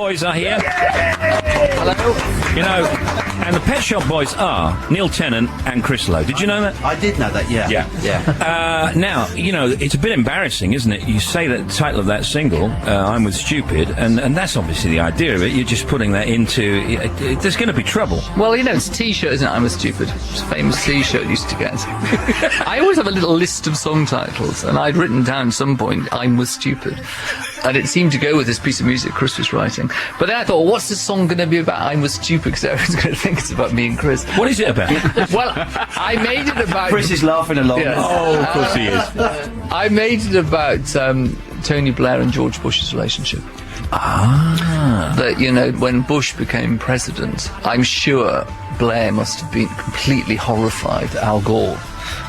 Boys are here. Hello. You know, and the Pet Shop Boys are Neil Tennant and Chris Lowe. Did you know that? I did know that, yeah. Yeah. Now, you know, it's a bit embarrassing, isn't it? You say that the title of that single, I'm With Stupid, and that's obviously the idea of it. You're just putting that into... there's going to be trouble. Well, you know, it's a T-shirt, isn't it? I'm With Stupid. It's a famous T-shirt used to get. I always have a little list of song titles, and I'd written down at some point, I'm With Stupid. And it seemed to go with this piece of music Chris was writing. But then I thought, well, what's the song going to be about? I'm With Stupid, because everyone's going to think it's about me and Chris. What is it about? Well, I made it about... Chris is laughing along. Yes. Oh, of course he is. I made it about Tony Blair and George Bush's relationship. That, you know, when Bush became president, I'm sure Blair must have been completely horrified that Al Gore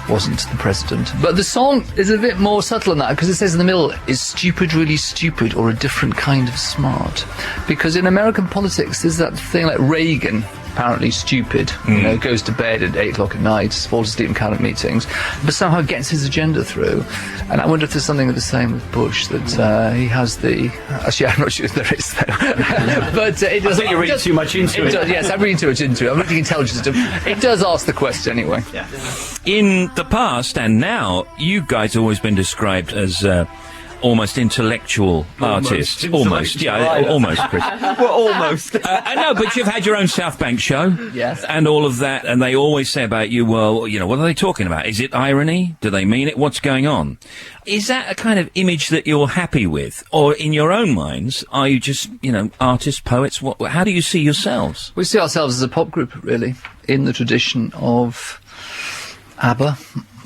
wasn't the president. But the song is a bit more subtle than that, because it says in the middle, is stupid really stupid or a different kind of smart? Because in American politics, there's that thing like Reagan, apparently stupid, you know, goes to bed at 8 o'clock at night, falls asleep in cabinet meetings, but somehow gets his agenda through. And I wonder if there's something of the same with Bush, that he has the... Actually, I'm not sure if there is, though. But it does... I think you're reading too much into it. Does, yes, I'm reading too much into it. I'm reading intelligence. It does ask the question, anyway. Yeah. In the past and now, you guys have always been described as almost intellectual artists. Almost, yeah, almost, Chris. Well, almost. I know, but you've had your own South Bank show. Yes. And all of that, and they always say about you, well, you know, what are they talking about? Is it irony? Do they mean it? What's going on? Is that a kind of image that you're happy with? Or in your own minds, are you just, you know, artists, poets? How do you see yourselves? We see ourselves as a pop group, really, in the tradition of ABBA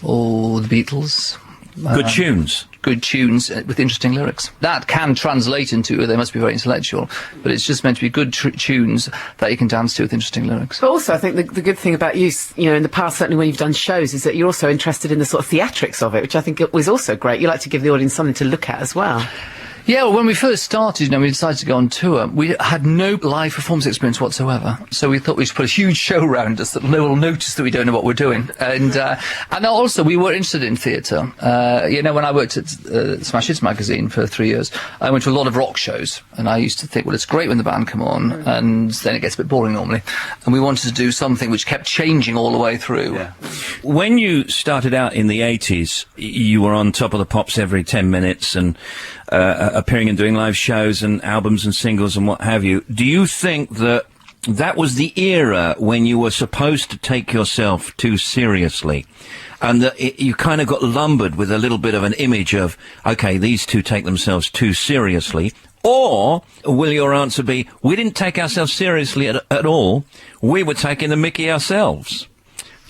or the Beatles. Good tunes. Good tunes with interesting lyrics. That can translate into, they must be very intellectual, but it's just meant to be good tunes that you can dance to with interesting lyrics. But also, I think the good thing about you know, in the past, certainly when you've done shows, is that you're also interested in the sort of theatrics of it, which I think was also great. You like to give the audience something to look at as well. Yeah, well, when we first started, you know, we decided to go on tour. We had no live performance experience whatsoever, so we thought we should put a huge show around us that no one will notice that we don't know what we're doing. And also, we were interested in theatre. You know, when I worked at Smash Hits magazine for 3 years, I went to a lot of rock shows, and I used to think, well, it's great when the band come on, and then it gets a bit boring normally. And we wanted to do something which kept changing all the way through. Yeah. When you started out in the 80s, you were on Top of the Pops every 10 minutes and appearing and doing live shows and albums and singles and what have you. Do you think that that was the era when you were supposed to take yourself too seriously, and that you kind of got lumbered with a little bit of an image of, okay, these two take themselves too seriously? Or will your answer be, we didn't take ourselves seriously at all, we were taking the mickey ourselves?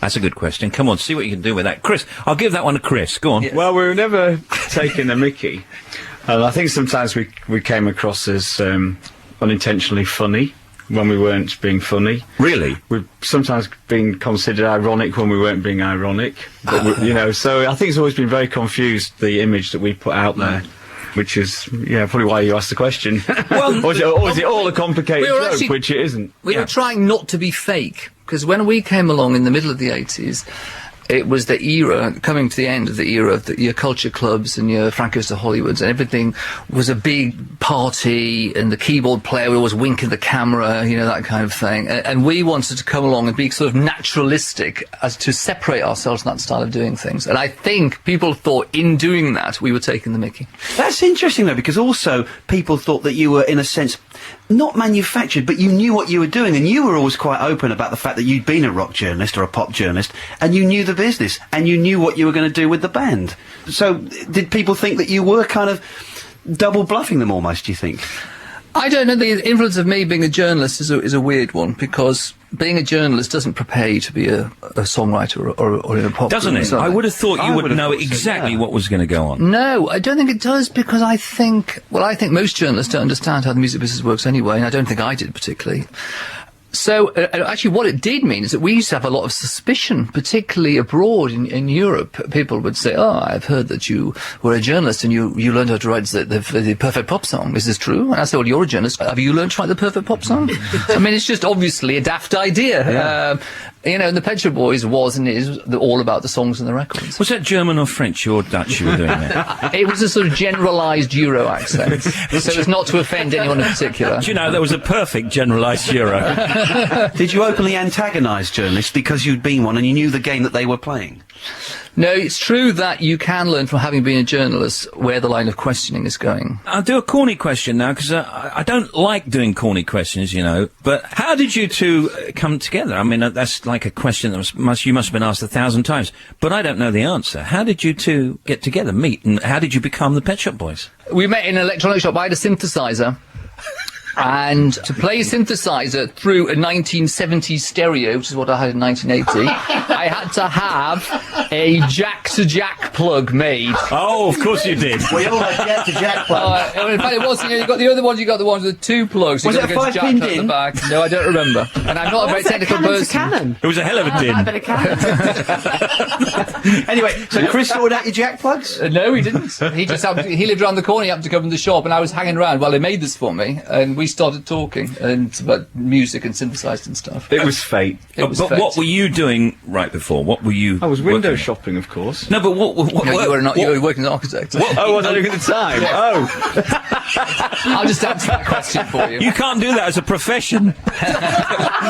That's a good question. Come on, see what you can do with that. Chris, I'll give that one to Chris. Go on. Yeah. Well, we were never taking the mickey. And I think sometimes we came across as unintentionally funny when we weren't being funny. Really? We've sometimes been considered ironic when we weren't being ironic. But you know, so I think it's always been very confused, the image that we put out there. Which is, yeah, probably why you asked the question. Well, or is it all a complicated joke, which it isn't? We were trying not to be fake, because when we came along in the middle of the 80s, it was the era, coming to the end of the era of your culture clubs and your Frank Goes to Hollywoods, and everything was a big party, and the keyboard player would always wink at the camera, you know, that kind of thing. And we wanted to come along and be sort of naturalistic, as to separate ourselves from that style of doing things. And I think people thought in doing that we were taking the mickey. That's interesting, though, because also people thought that you were, in a sense, not manufactured, but you knew what you were doing, and you were always quite open about the fact that you'd been a rock journalist or a pop journalist, and you knew the business, and you knew what you were going to do with the band. So did people think that you were kind of double bluffing them almost, do you think? I don't know. The influence of me being a journalist is a weird one, because being a journalist doesn't prepare you to be a songwriter or in a pop Doesn't group. it? I would have thought you would know exactly what was going to go on. No, I don't think it does, because I think most journalists don't understand how the music business works anyway, and I don't think I did particularly. So, actually, what it did mean is that we used to have a lot of suspicion, particularly abroad in Europe. People would say, oh, I've heard that you were a journalist and you learned how to write the perfect pop song. Is this true? And I said, well, you're a journalist. Have you learned to write the perfect pop song? I mean, it's just obviously a daft idea. Yeah. You know, and the Pet Shop Boys was and is all about the songs and the records. Was that German or French or Dutch you were doing there? It was a sort of generalised Euro accent, so as not to offend anyone in particular. Do you know, that was a perfect generalised Euro. Did you openly antagonise journalists because you'd been one and you knew the game that they were playing? No, it's true that you can learn from having been a journalist where the line of questioning is going. I'll do a corny question now, because I don't like doing corny questions, you know, but how did you two come together? I mean, that's like a question that you must have been asked 1,000 times, but I don't know the answer. How did you two get together, meet, and how did you become the Pet Shop Boys? We met in an electronic shop. I had a synthesizer. And to play a synthesizer through a 1970s stereo, which is what I had in 1980, I had to have a jack-to-jack plug made. Oh, of course you did. We all had jack-to-jack plugs. In fact, it was, you know, you got the other ones, you got the ones with 2 plugs. Was you it got a to 5-pin jack at the din? back. No, I don't remember. And I'm not a very technical person. Cannon. It was a hell of a I din. bet a cannon. Anyway, so Chris sorted out your jack plugs? No, he didn't. He just he lived around the corner, he happened to come in the shop, and I was hanging around while they made this for me, and we started talking and about music and synthesised and stuff. It was fate. It was But fate. what were you doing right before? What were you... I was window working on? shopping, of course. No, but what No, you were working as an architect. Oh, was I doing at the time? Oh. I'll just answer that question for you. You can't do that as a profession.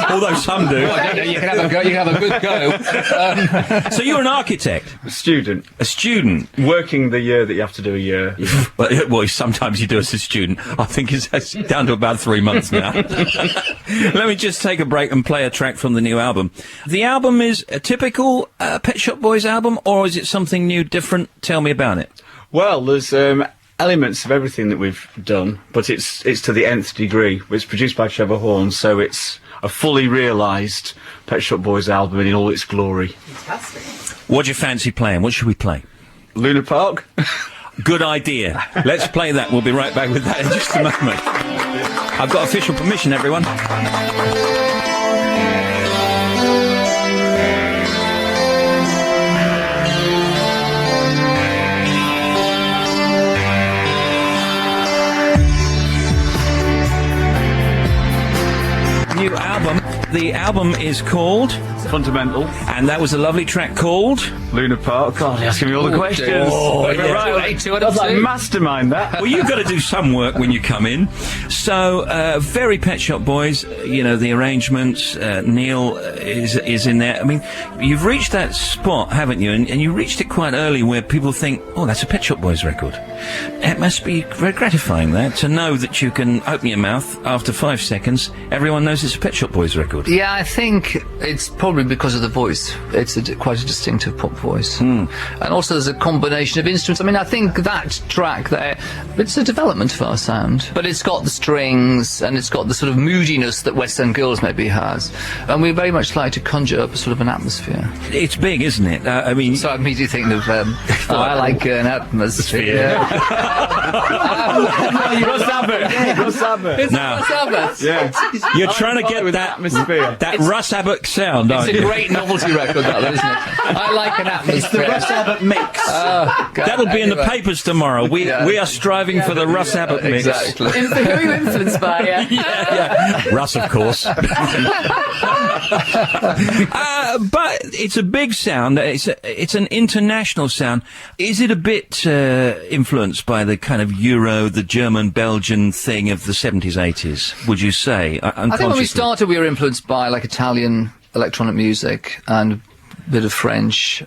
Although some do. I don't know, you can have a go. You can have a good go. So you're an architect, A student. a student. Working the year that you have to do a year. Well, sometimes you do as a student. I think it's down to about 3 months now. Let me just take a break and play a track from the new album. The album is a typical Pet Shop Boys album, or is it something new, different? Tell me about it. Well, there's elements of everything that we've done, but it's to the nth degree. It's produced by Trevor Horn, so it's a fully realised Pet Shop Boys album in all its glory. Fantastic. What do you fancy playing? What should we play? Luna Park? Good idea. Let's play that. We'll be right back with that in just a moment. I've got official permission, everyone. New album. The album is called, Fundamental. and that was a lovely track called... Luna Park. God, you're asking me all the questions. Oh, yeah. Right, Two out I of was like, two. mastermind that. Well, you've got to do some work when you come in. So, very Pet Shop Boys, you know, the arrangements, Neil is in there. I mean, you've reached that spot, haven't you? And you reached it quite early where people think, oh, that's a Pet Shop Boys record. It must be very gratifying, that, to know that you can open your mouth after 5 seconds, everyone knows it's a Pet Shop Boys record. Yeah, I think it's probably because of the voice. It's quite a distinctive pop voice. And also there's a combination of instruments. I mean, I think that track there, it's a development of our sound. But it's got the strings, and it's got the sort of moodiness that West End Girls maybe has. And we very much like to conjure up a sort of an atmosphere. It's big, isn't it? I mean... So I immediately think of, I like an atmosphere. Russ Abbott. Russ Abbott. It's Now- Russ Abbott. Yeah. You're trying to get with that atmosphere. that Russ Abbott sound, It's aren't a you? great novelty record, that, isn't it? I like an atmosphere. It's the Russ Abbott mix. That'll be in the Anyway. papers tomorrow. We are striving for the Russ Abbott mix. Exactly. Who are you influenced by? Yeah. Russ, of course. But it's a big sound. It's an international sound. Is it a bit influenced by the kind of Euro, the German, Belgian thing of the 70s, 80s? Would you say? I think when we started, we were influenced by like Italian electronic music and a bit of French.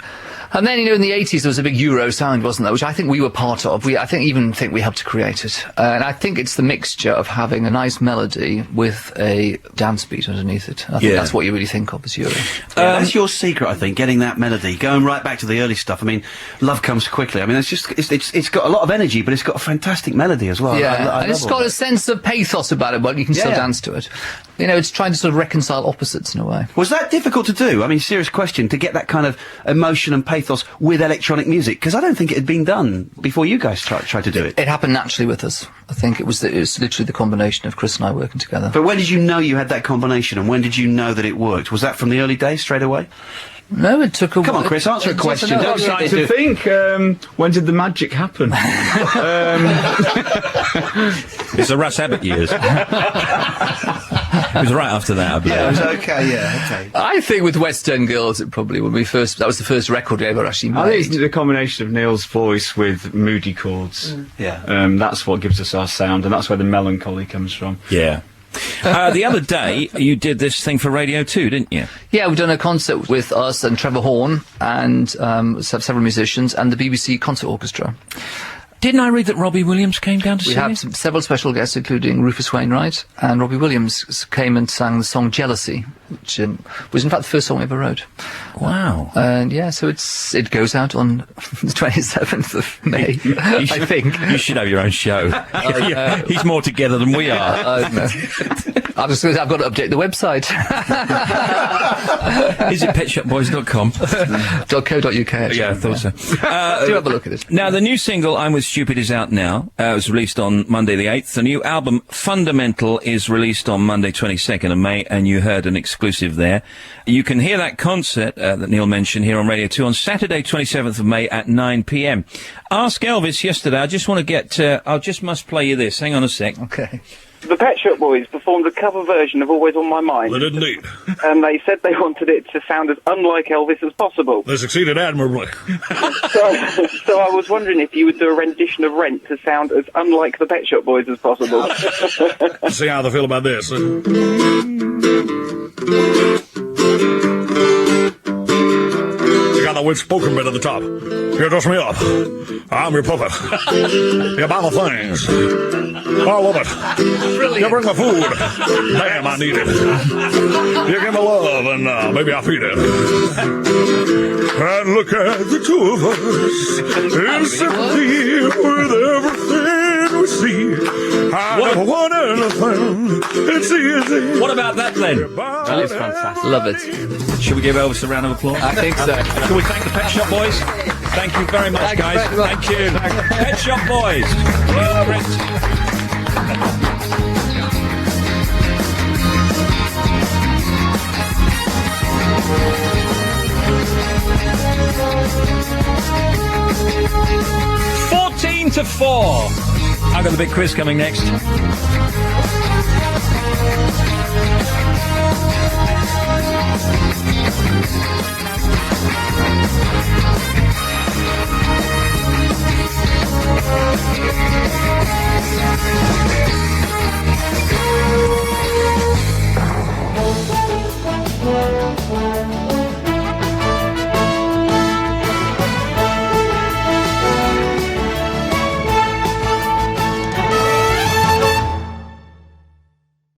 And then, you know, in the 80s, there was a big Euro sound, wasn't there? Which I think we were part of. I think we helped to create it. And I think it's the mixture of having a nice melody with a dance beat underneath it. I think that's what you really think of as Euro. That's your secret, I think, getting that melody, going right back to the early stuff. I mean, Love Comes Quickly. I mean, it's got a lot of energy, but it's got a fantastic melody as well. Yeah, I and it's love got all a sense of pathos about it, but you can still dance to it. You know, it's trying to sort of reconcile opposites in a way. Was that difficult to do? I mean, serious question, to get that kind of emotion and pathos with electronic music? Because I don't think it had been done before you guys tried to do it. It happened naturally with us. I think it was literally the combination of Chris and I working together. But when did you know you had that combination, and when did you know that it worked? Was that from the early days, straight away? No, it took a Come on, Chris, answer a question. No, Don't yeah, try To think, when did the magic happen? It's the Russ Abbott years. It was right after that, I believe. Yeah, it was okay, yeah, okay. I think with West End Girls, it probably would be first. That was the first record we ever actually made. I think it's the combination of Neil's voice with moody chords. Yeah. That's what gives us our sound, and that's where the melancholy comes from. Yeah. The other day, you did this thing for Radio 2, didn't you? Yeah, we've done a concert with us and Trevor Horn and several musicians and the BBC Concert Orchestra. Didn't I read that Robbie Williams came down to We see had you? several special guests, including Rufus Wainwright, and Robbie Williams came and sang the song Jealousy, which was in fact the first song we ever wrote. Wow. And yeah, so it goes out on the 27th of May, I think. You should have your own show. He's more together than we are. No. I've got to update the website. Is it petshopboys.com? .co.uk, actually. Yeah, I thought so. Do have a look at it. Now, the new single, I'm With Stupid, is out now. It was released on Monday the 8th. The new album, Fundamental, is released on Monday 22nd of May, and you heard an exclusive there. You can hear that concert that Neil mentioned here on Radio 2 on Saturday 27th of May at 9 p.m. Ask Elvis yesterday. I just want to get... I just must play you this. Hang on a sec. Okay. The Pet Shop Boys performed a cover version of Always on My Mind. They did indeed. And they said they wanted it to sound as unlike Elvis as possible. They succeeded admirably. So I was wondering if you would do a rendition of Rent to sound as unlike the Pet Shop Boys as possible. Let's see how they feel about this. You got that weird spoken bit at the top. You dress me up. I'm your puppet. You buy the things. I love it. You bring the food. Damn, I need it. You give me love, and maybe I feed it. And look at the two of us in sympathy with everything we see. I never want anything. It's easy. What about that, then? That is fantastic. Love it. Should we give Elvis a round of applause? I think so. Can we thank the Pet Shop Boys? Thank you very much, Thank you guys. very much. Thank you. Pet Shop Boys. Neil and Chris. 14-4. I've got the big quiz coming next.